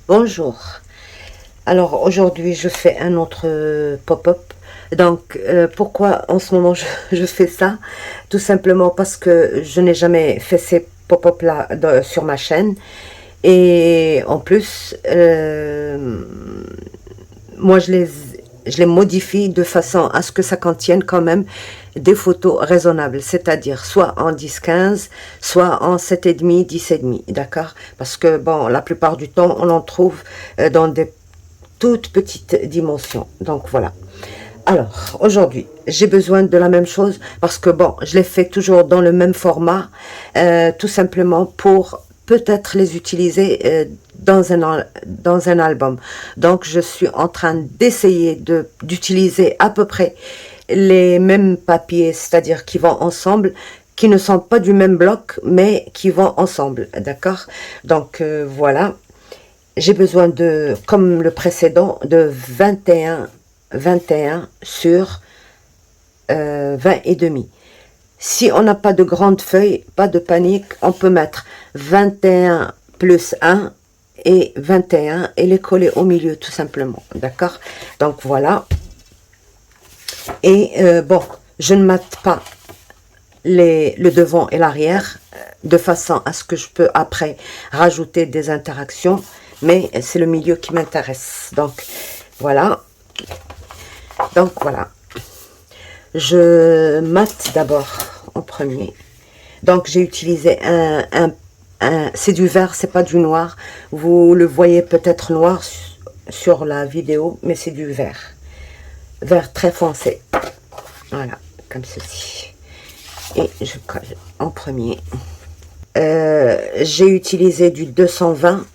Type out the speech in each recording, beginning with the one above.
Bonjour. Alors aujourd'hui je fais un autre pop-up. Donc pourquoi en ce moment je fais ça? Tout simplement parce que je n'ai jamais fait ces pop-up là sur ma chaîne. Et en plus, moi je les modifie de façon à ce que ça contienne quand même des photos raisonnables, c'est-à-dire soit en 10-15, soit en 7,5, 10,5, d'accord? Parce que bon, la plupart du temps, on en trouve dans des toutes petites dimensions. Donc voilà. Alors, aujourd'hui, j'ai besoin de la même chose parce que bon, je les fais toujours dans le même format, tout simplement pour peut-être les utiliser dans un album. Donc, je suis en train d'essayer d'utiliser à peu près les mêmes papiers, c'est-à-dire qui vont ensemble, qui ne sont pas du même bloc, mais qui vont ensemble, d'accord? Donc, voilà. J'ai besoin de, comme le précédent, de 21 sur 20 et demi. Si on n'a pas de grandes feuilles, pas de panique, on peut mettre 21 plus 1 et 21 et les coller au milieu tout simplement, d'accord? Donc voilà. Et bon, je ne mate pas le devant et l'arrière de façon à ce que je peux après rajouter des interactions, mais c'est le milieu qui m'intéresse. Donc voilà. Je mate d'abord en premier. Donc j'ai utilisé c'est du vert, c'est pas du noir. Vous le voyez peut-être noir sur la vidéo, mais c'est du vert. Vert très foncé. Voilà, comme ceci. Et je colle en premier. J'ai utilisé du 220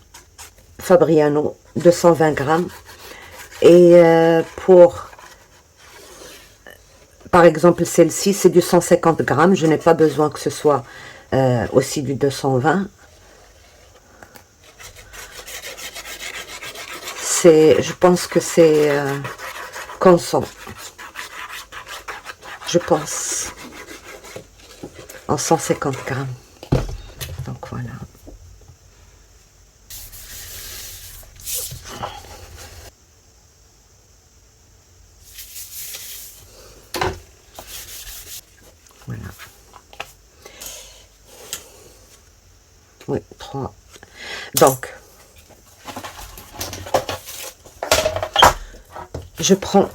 Fabriano, 220 grammes. Et par exemple, celle-ci, c'est du 150 grammes. Je n'ai pas besoin que ce soit aussi du 220. Je pense que c'est consent. Je pense en 150 grammes. Donc voilà. Voilà. Oui, 3. Donc, je prends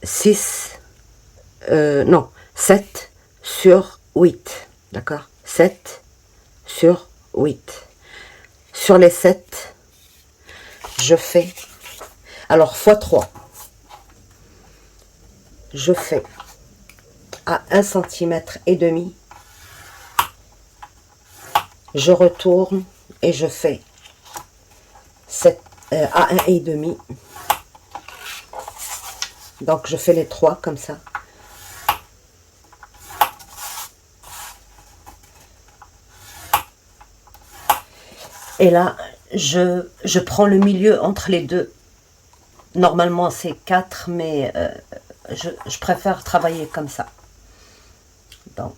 6, non, 7 sur 8. D'accord? 7 sur 8. Sur les 7, je fais, alors fois 3, je fais à 1,5 cm. Je retourne et je fais 7, à 1,5. Donc je fais les 3 comme ça. Et là, je prends le milieu entre les deux. Normalement, c'est 4, mais je préfère travailler comme ça. Donc,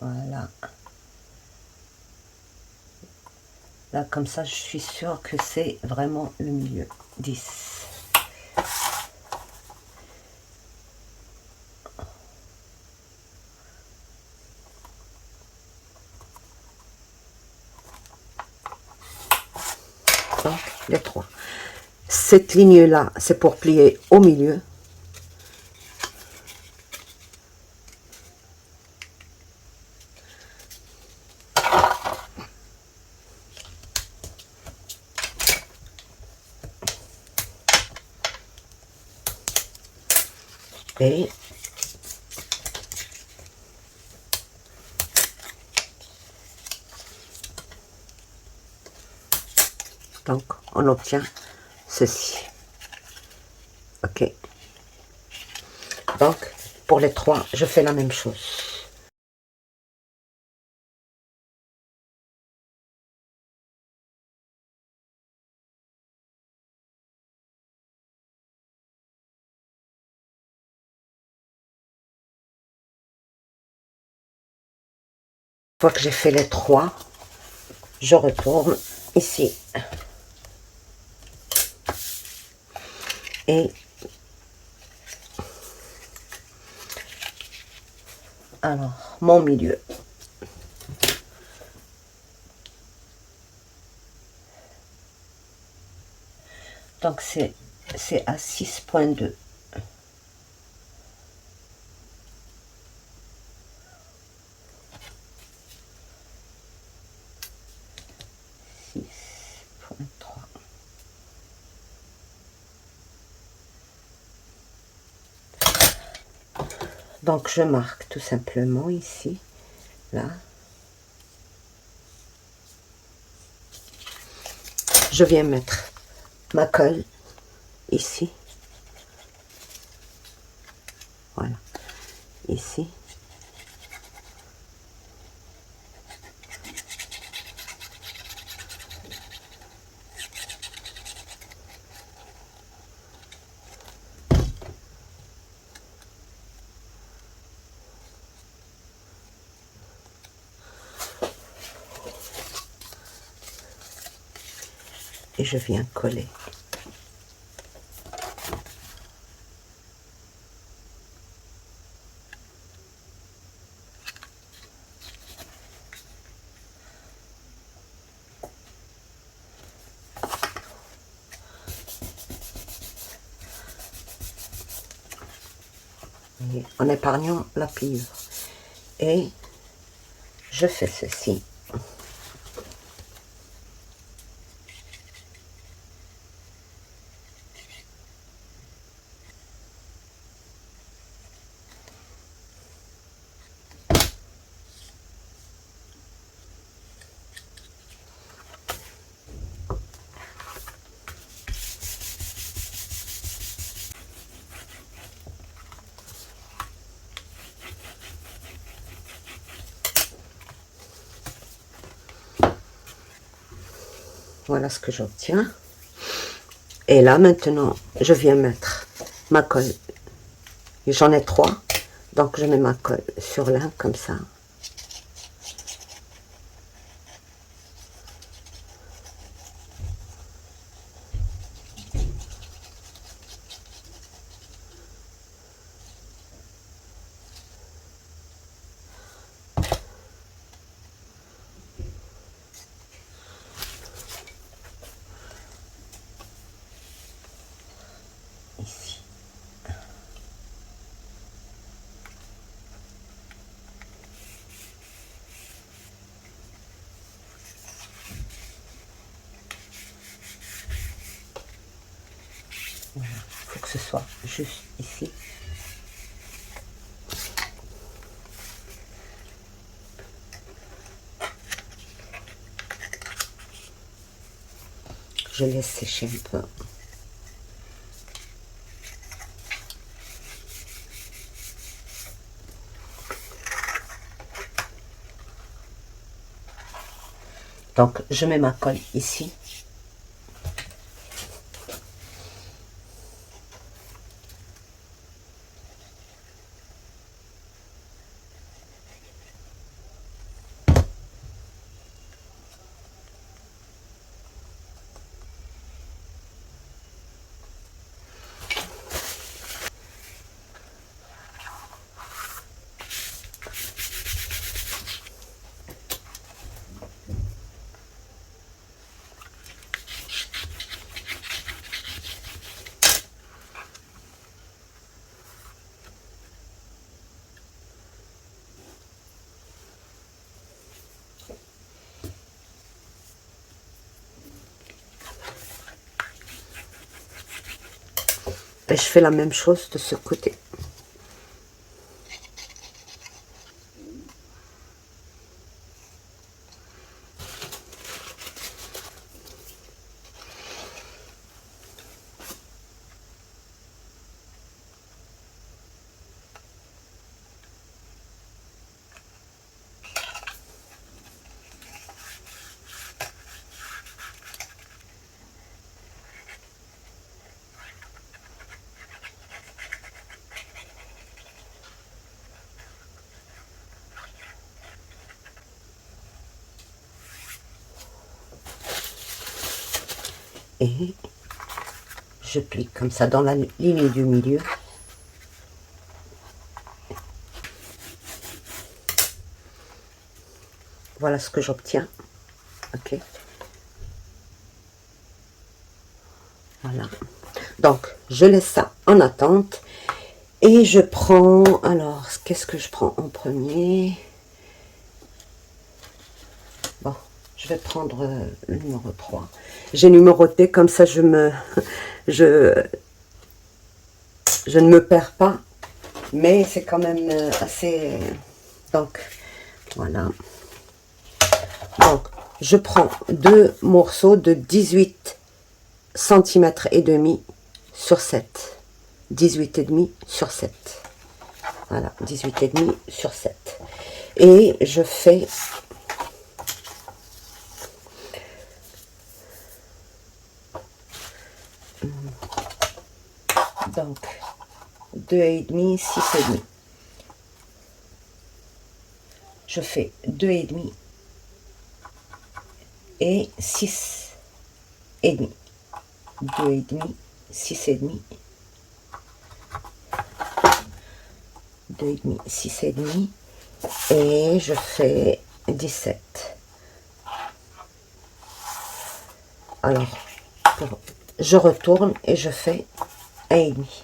voilà. Là, comme ça, je suis sûre que c'est vraiment le milieu. 10. Donc, les 3. Cette ligne-là, c'est pour plier au milieu. Et donc, on obtient ceci. Ok. Donc, pour les 3, je fais la même chose. Une fois que j'ai fait les 3, je retourne ici et alors mon milieu. Donc c'est à 6,2. Donc je marque tout simplement ici, là. Je viens mettre ma colle ici. Voilà, ici. Et je viens coller. Et en épargnant la pivre. Et je fais ceci. Voilà ce que j'obtiens. Et là, maintenant, je viens mettre ma colle. J'en ai 3. Donc, je mets ma colle sur l'un, comme ça. Ici. Voilà, il faut que ce soit juste ici. Je laisse sécher un peu. Donc, je mets ma colle ici. Et je fais la même chose de ce côté. et je plie comme ça dans la ligne du milieu. Voilà ce que j'obtiens. Ok. Voilà. Donc, je laisse ça en attente. Et je prends... Alors, qu'est-ce que je prends en premier? Bon, je vais prendre le numéro 3. J'ai numéroté, comme ça je ne me perds pas. Mais c'est quand même assez... Donc, voilà. Donc, je prends deux morceaux de 18 cm et demi sur 7. 18 et demi sur 7. Voilà, 18 et demi sur 7. Et je fais donc 2 et demi, 6 et demi. Je fais 2 et demi et 6 et demi. 2 et demi, 6 et demi. 2 et demi, 6 et demi. Et je fais 17. Alors, je retourne et je fais 1 et demi.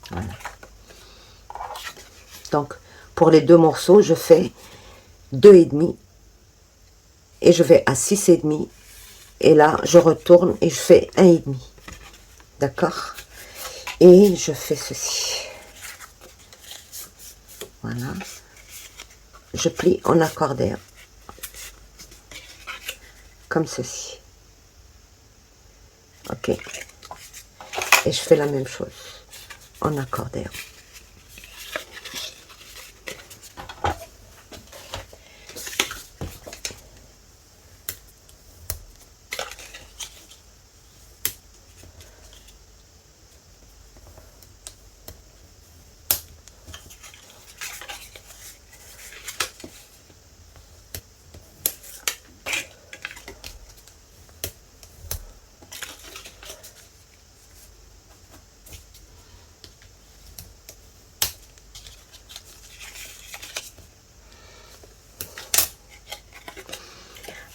Voilà. Donc, pour les deux morceaux, je fais 2 et demi et je vais à 6 et demi. Et là, je retourne et je fais 1 et demi. D'accord? Et je fais ceci. Voilà. Je plie en accordéon. Comme ceci. Ok. Et je fais la même chose en accordéon.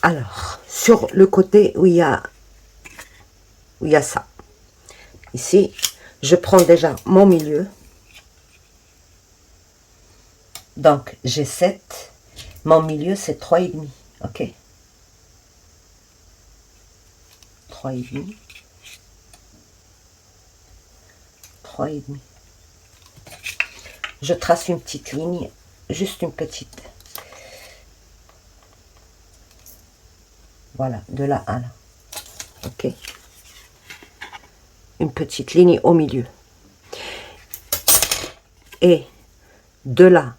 Alors, sur le côté où il y a ça, ici, je prends déjà mon milieu. Donc, j'ai 7. Mon milieu, c'est 3 et demi. Ok. 3 et demi. 3 et demi. Je trace une petite ligne, juste une petite. Voilà, de là à là. Ok. Une petite ligne au milieu. Et de là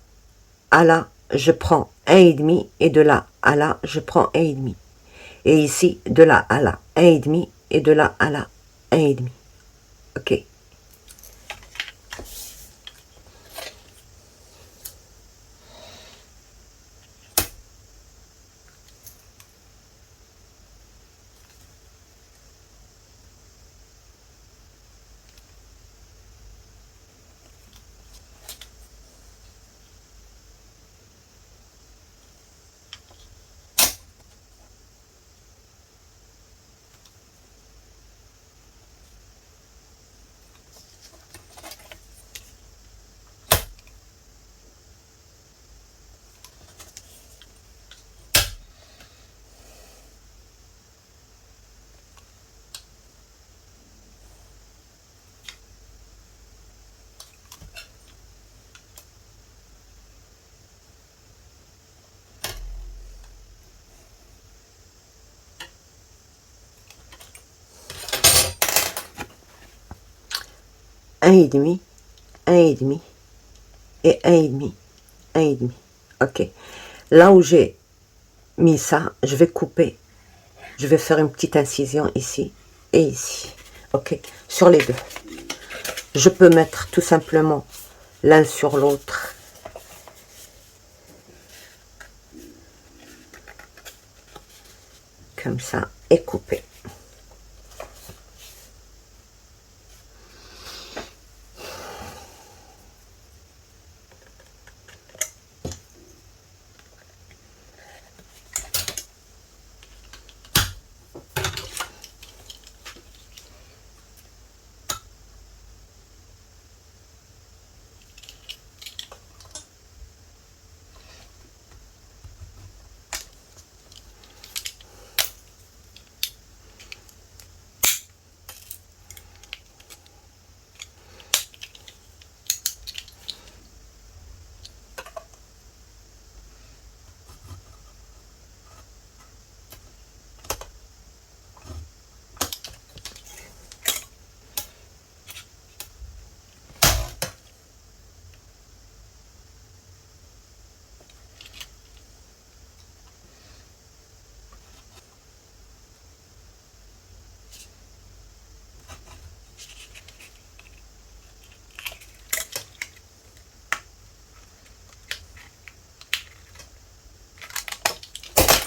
à là, je prends 1,5 et de là à là, je prends 1,5. Et ici, de là à là, 1,5 et de là à là, 1,5. Ok. Un et demi, un et demi, et un et demi, un et demi. Ok. Là où j'ai mis ça, je vais couper. Je vais faire une petite incision ici et ici. Ok. Sur les deux. Je peux mettre tout simplement l'un sur l'autre. Comme ça, et couper.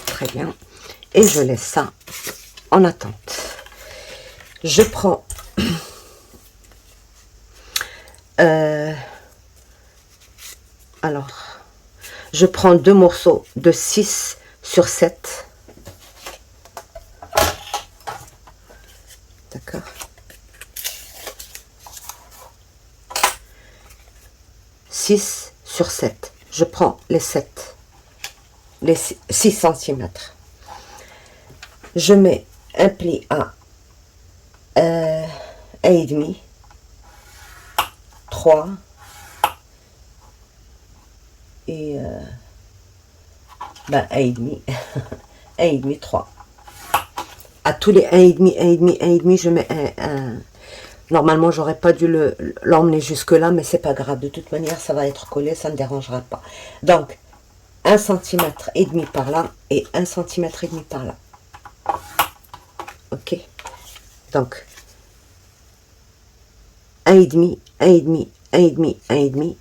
Très bien. Et je laisse ça en attente. Je prends alors, je prends 2 morceaux de 6 sur 7. D'accord. 6 sur 7. Je prends les 7. Les 6 cm. Je mets un pli à 1,5, 3 et 1,5, 1,5, 3. À tous les 1,5, 1,5, 1,5, je mets un. Normalement, j'aurais pas dû l'emmener jusque là, mais c'est pas grave. De toute manière, ça va être collé, ça ne dérangera pas. Donc, 1,5 cm par là et 1,5 cm par là. Ok. Donc, 1,5, 1,5, 1,5, 1,5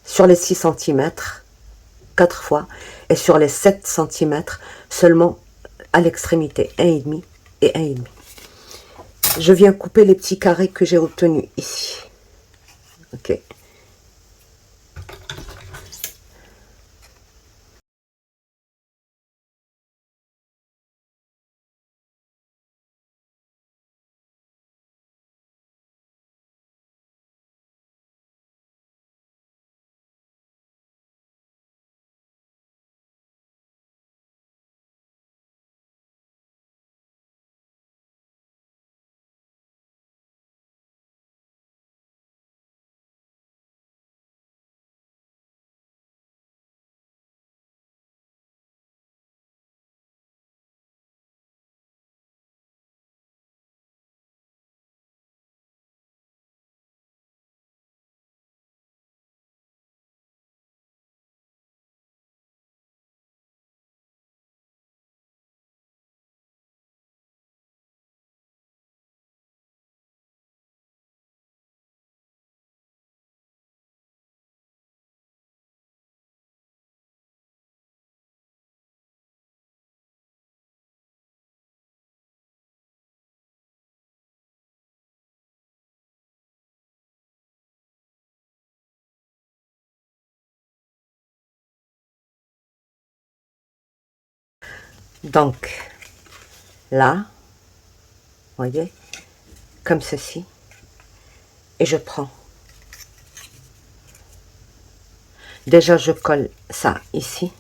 sur les 6 cm 4 fois et sur les 7 cm seulement à l'extrémité 1,5 et 1,5. Je viens couper les petits carrés que j'ai obtenus ici. Ok. Donc, là, voyez, comme ceci, et je prends. Déjà, je colle ça ici.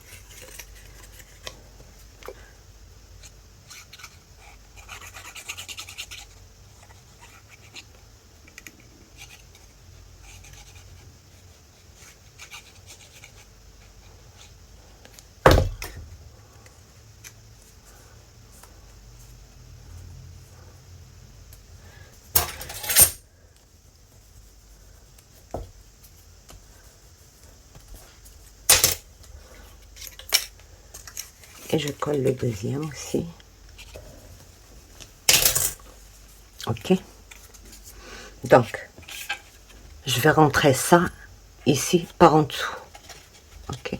Et je colle le deuxième aussi. Ok. Donc, je vais rentrer ça ici par en dessous. Ok.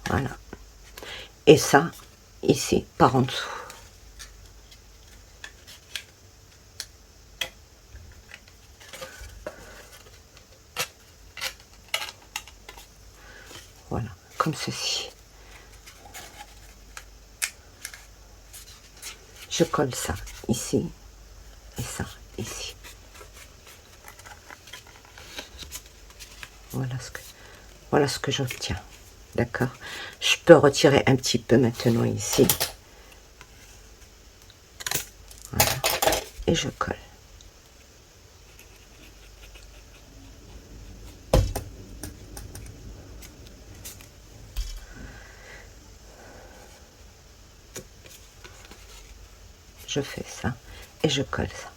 Voilà. Et ça, ici, par en dessous. Voilà, comme ceci. Je colle ça ici et ça ici. Voilà ce que j'obtiens. D'accord? Je peux retirer un petit peu maintenant ici. Voilà. Et je colle. Je fais ça et je colle ça.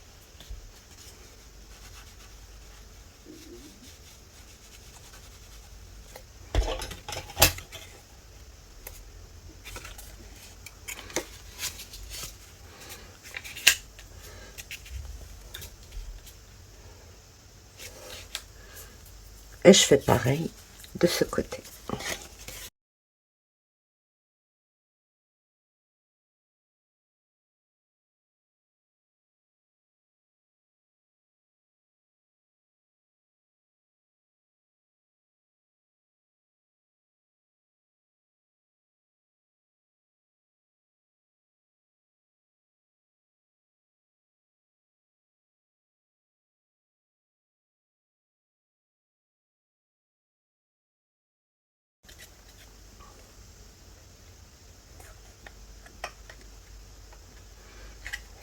Et je fais pareil de ce côté.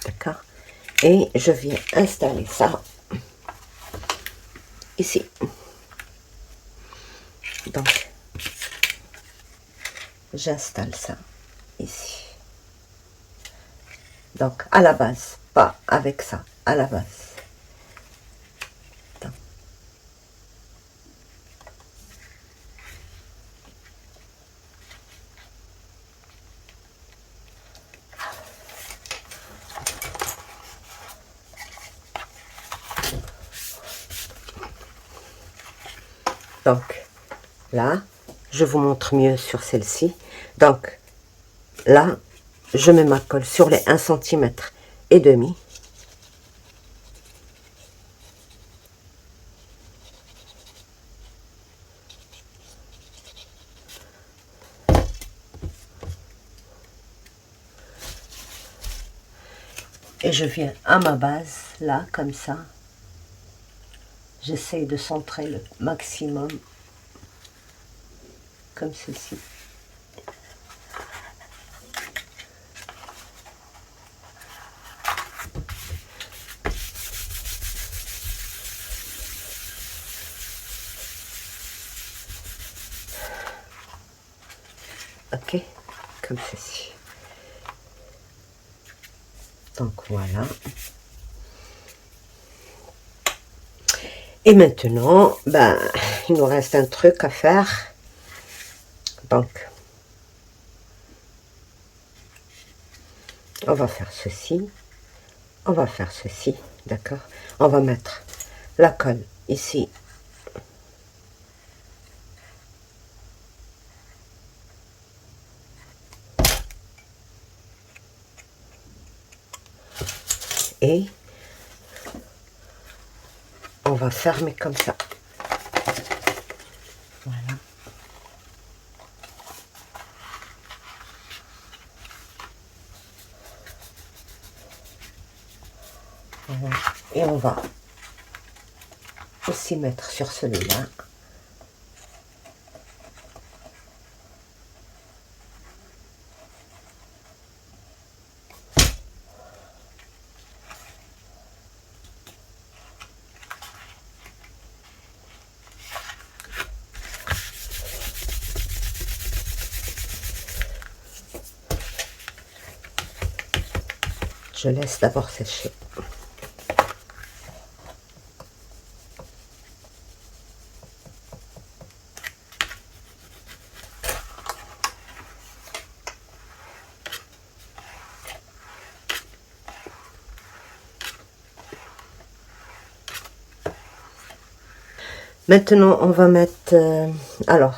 D'accord? Et je viens installer ça ici. Donc, j'installe ça ici. Donc, à la base, pas avec ça, à la base. Donc, là, je vous montre mieux sur celle-ci. Donc, là, je mets ma colle sur les 1,5 cm et demi. Et je viens à ma base, là, comme ça. J'essaye de centrer le maximum, comme ceci. Ok, comme ceci. Donc voilà. Et maintenant, ben, il nous reste un truc à faire. Donc, on va faire ceci. On va faire ceci, d'accord? On va mettre la colle ici. Et on va fermer comme ça. Voilà. Voilà. Et on va aussi mettre sur celui-là. Je laisse d'abord sécher. Maintenant, on va mettre... alors,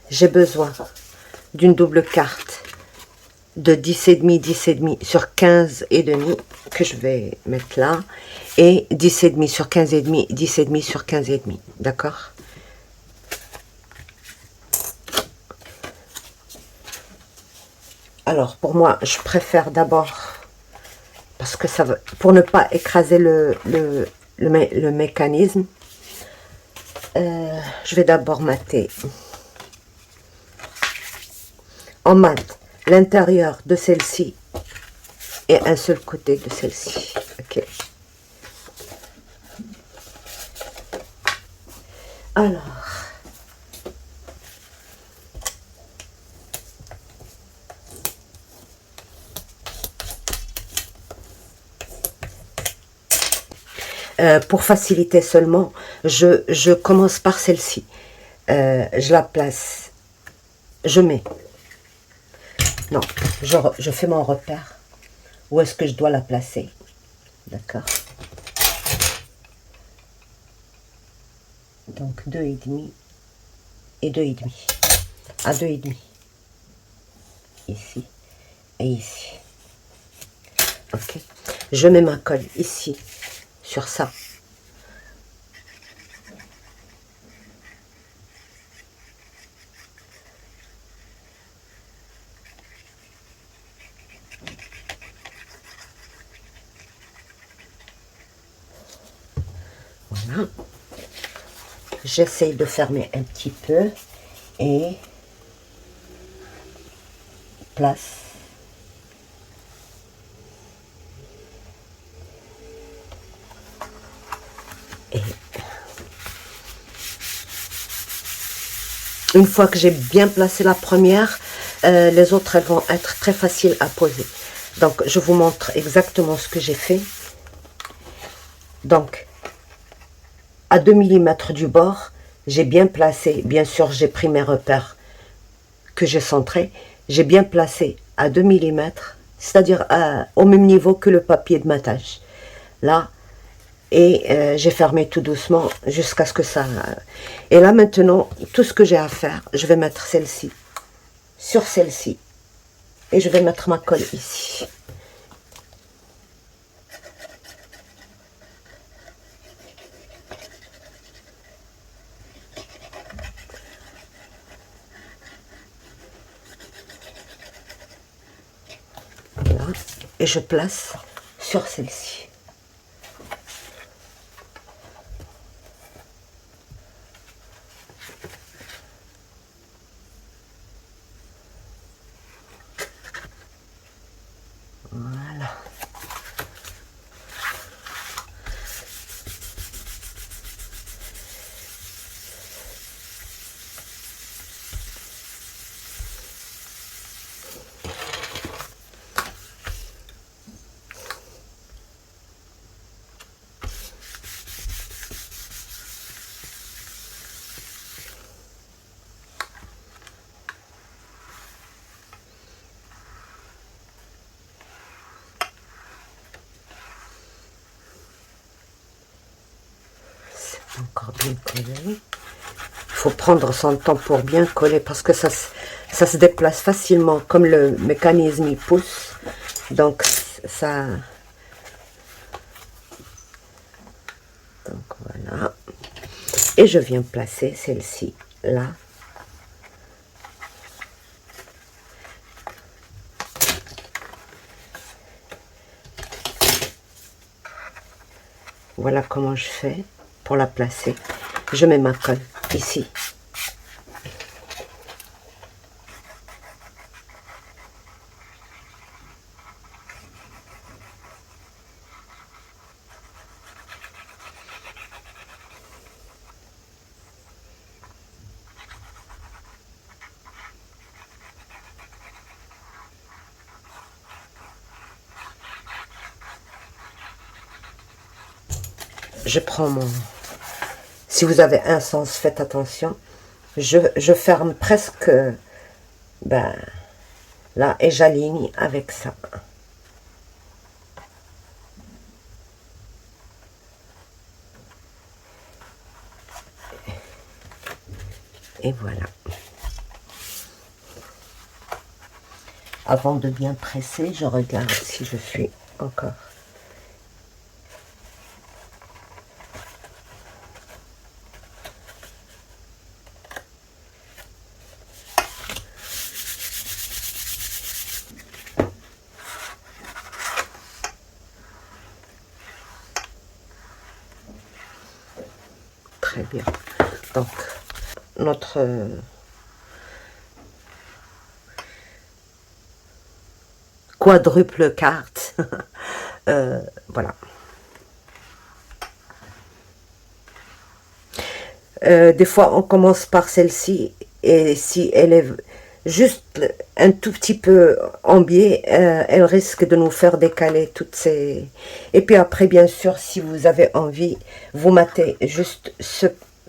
j'ai besoin d'une double carte de 10,5, 10,5 sur 15,5 que je vais mettre là. Et 10,5 sur 15,5, 10,5 sur 15,5. D'accord? Alors, pour moi, je préfère d'abord, parce que ça va, pour ne pas écraser le mécanisme, je vais d'abord mater en mat l'intérieur de celle-ci et un seul côté de celle-ci. Ok. Alors, pour faciliter seulement, je commence par celle-ci. Je la place, je mets, non, je fais mon repère. Où est-ce que je dois la placer? D'accord. Donc 2,5 et 2,5. À 2,5. Ici et ici. Ok. Je mets ma colle ici, sur ça. Voilà. J'essaye de fermer un petit peu et place. Et une fois que j'ai bien placé la première, les autres elles vont être très faciles à poser. Donc je vous montre exactement ce que j'ai fait. Donc à 2 mm du bord, j'ai bien placé, bien sûr j'ai pris mes repères que j'ai centrés, j'ai bien placé à 2 mm, c'est-à-dire au même niveau que le papier de matage. Là, et j'ai fermé tout doucement jusqu'à ce que ça... Et là maintenant, tout ce que j'ai à faire, je vais mettre celle-ci sur celle-ci et je vais mettre ma colle ici. Voilà. Et je place sur celle-ci. Voilà. Encore bien collé. Il faut prendre son temps pour bien coller parce que ça se déplace facilement comme le mécanisme il pousse. Donc ça... Donc voilà. Et je viens placer celle-ci là. Voilà comment je fais pour la placer. Je mets ma colle ici. Je prends mon... Si vous avez un sens, faites attention. Je ferme presque... Ben, là, et j'aligne avec ça. Et voilà. Avant de bien presser, je regarde si je suis encore. Très bien. Donc, notre quadruple carte. Voilà. Des fois, on commence par celle-ci, et si elle est juste un tout petit peu en biais, elle risque de nous faire décaler toutes ces... Et puis après, bien sûr, si vous avez envie, vous matez juste ce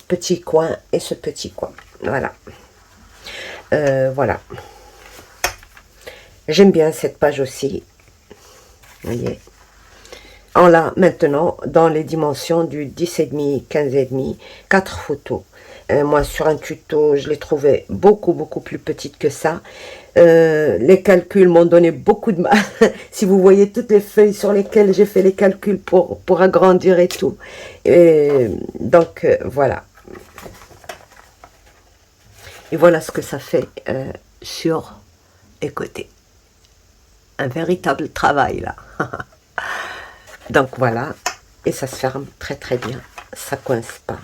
petit coin et ce petit coin. Voilà. Voilà. J'aime bien cette page aussi. Vous voyez. On l'a maintenant dans les dimensions du 10,5, 15,5, 4 photos. Moi, sur un tuto, je l'ai trouvé beaucoup plus petite que ça. Les calculs m'ont donné beaucoup de mal. Si vous voyez toutes les feuilles sur lesquelles j'ai fait les calculs pour agrandir et tout. Donc, voilà. Et voilà ce que ça fait sur les côtés. Un véritable travail, là. Donc, voilà. Et ça se ferme très bien. Ça coince pas.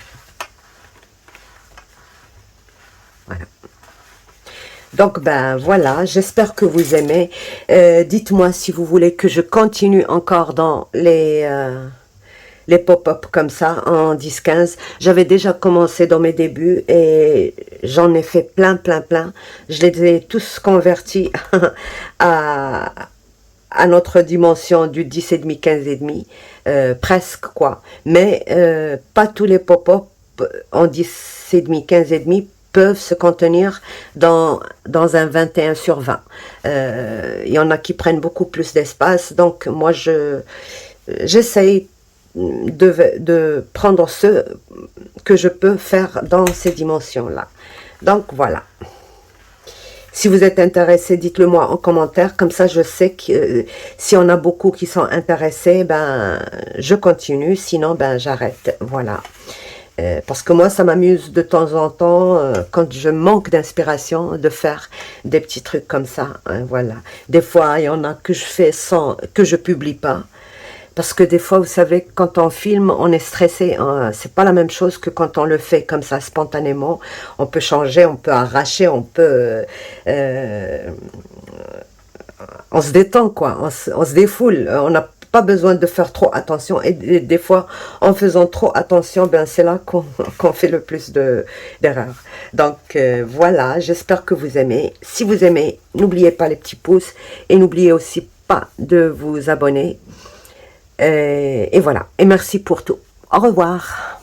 Voilà. Donc, ben voilà, j'espère que vous aimez. Dites-moi si vous voulez que je continue encore dans les pop-up comme ça, en 10-15. J'avais déjà commencé dans mes débuts et j'en ai fait plein. Je les ai tous convertis à notre dimension du 10,5, 15,5, presque quoi. Mais pas tous les pop-up en 10,5, 15,5 peuvent se contenir dans un 21/20. Il y en a qui prennent beaucoup plus d'espace, donc moi j'essaye de prendre ce que je peux faire dans ces dimensions-là. Donc voilà. Si vous êtes intéressé, dites-le moi en commentaire, comme ça je sais que si on a beaucoup qui sont intéressés, ben je continue, sinon ben j'arrête, voilà. Parce que moi ça m'amuse de temps en temps, quand je manque d'inspiration, de faire des petits trucs comme ça, hein, voilà. Des fois il y en a que je fais sans, que je publie pas. Parce que des fois, vous savez, quand on filme, on est stressé. Hein. C'est pas la même chose que quand on le fait comme ça, spontanément. On peut changer, on peut arracher, on peut... on se détend, quoi. On se défoule. On n'a pas besoin de faire trop attention. Et des fois, en faisant trop attention, ben c'est là qu'on fait le plus d'erreurs. Donc, voilà. J'espère que vous aimez. Si vous aimez, n'oubliez pas les petits pouces. Et n'oubliez aussi pas de vous abonner. Et voilà. Et merci pour tout. Au revoir.